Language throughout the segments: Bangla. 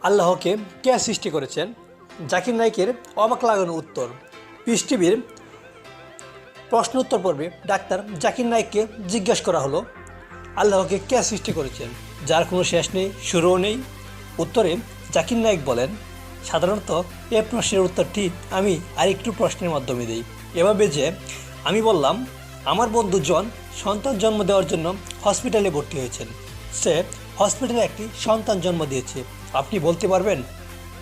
আল্লাহকে কে সৃষ্টি করেছেন? জাকির নায়েকের অবাক লাগানো উত্তর। পিস টিভির প্রশ্ন উত্তর পর্বে ডাক্তার জাকির নায়েককে জিজ্ঞাসা করা হলো, আল্লাহকে কে সৃষ্টি করেছেন, যার কোনো শেষ নেই, শুরুও নেই। উত্তরে জাকির নায়েক বলেন, সাধারণত এ প্রশ্নের উত্তরটি আমি আরেকটু প্রশ্নের মাধ্যমে দিই, এভাবে যে আমি বললাম, আমার বন্ধু জন সন্তান জন্ম দেওয়ার জন্য হসপিটালে ভর্তি হয়েছেন। সে হসপিটালে একটি সন্তান জন্ম দিয়েছে। আপনি বলতে পারবেন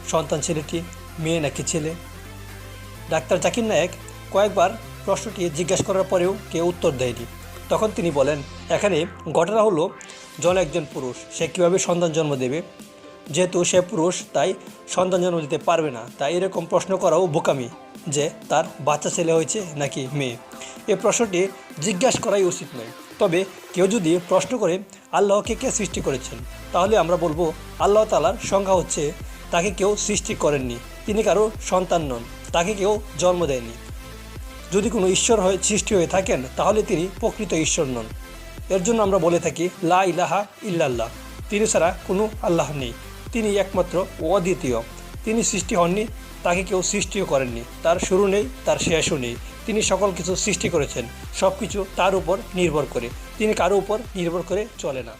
সন্তান ছেলেটি মেয়ে নাকি ছেলে? ডাক্তার জাকির নায়েক কয়েকবার প্রশ্নটি জিজ্ঞাসা করার পরেও কেউ উত্তর দেয়নি। তখন তিনি বলেন, এখানে ঘটনা হলো, জন একজন পুরুষ, সে কীভাবে সন্তান জন্ম দেবে? যেহেতু সে পুরুষ, তাই সন্তান জন্ম দিতে পারবে না। তাই এরকম প্রশ্ন করাও বোকামি যে তার বাচ্চা ছেলে হয়েছে নাকি মেয়ে। এই প্রশ্নটি জিজ্ঞাসা করাই উচিত নয়। তবে কেউ যদি প্রশ্ন করে আল্লাহকে কে সৃষ্টি করেছেন, তাহলে আমরা বলবো আল্লাহ তাআলার সংজ্ঞা হচ্ছে, তাকে কেউ সৃষ্টি করেননি, তিনি কারো সন্তান নন, তাকে কেউ জন্ম দেয়নি। যদি কোনো ঈশ্বর সৃষ্টি হয়ে থাকেন, তাহলে তিনি প্রকৃত ঈশ্বর নন। এর জন্য আমরা বলে থাকি লা ইলাহা ইল্লাল্লাহ, তিনি ছাড়া কোনো আল্লাহ নেই, তিনি একমাত্র অদ্বিতীয়। তিনি সৃষ্টি হননি, তাকে কেউ সৃষ্টিও করেননি, তার শুরু নেই, তার শেষও নেই। তিনি সকল কিছু সৃষ্টি করেছেন, সব কিছু তার উপর নির্ভর করে, তিনি কারো উপর নির্ভর করে চলে না।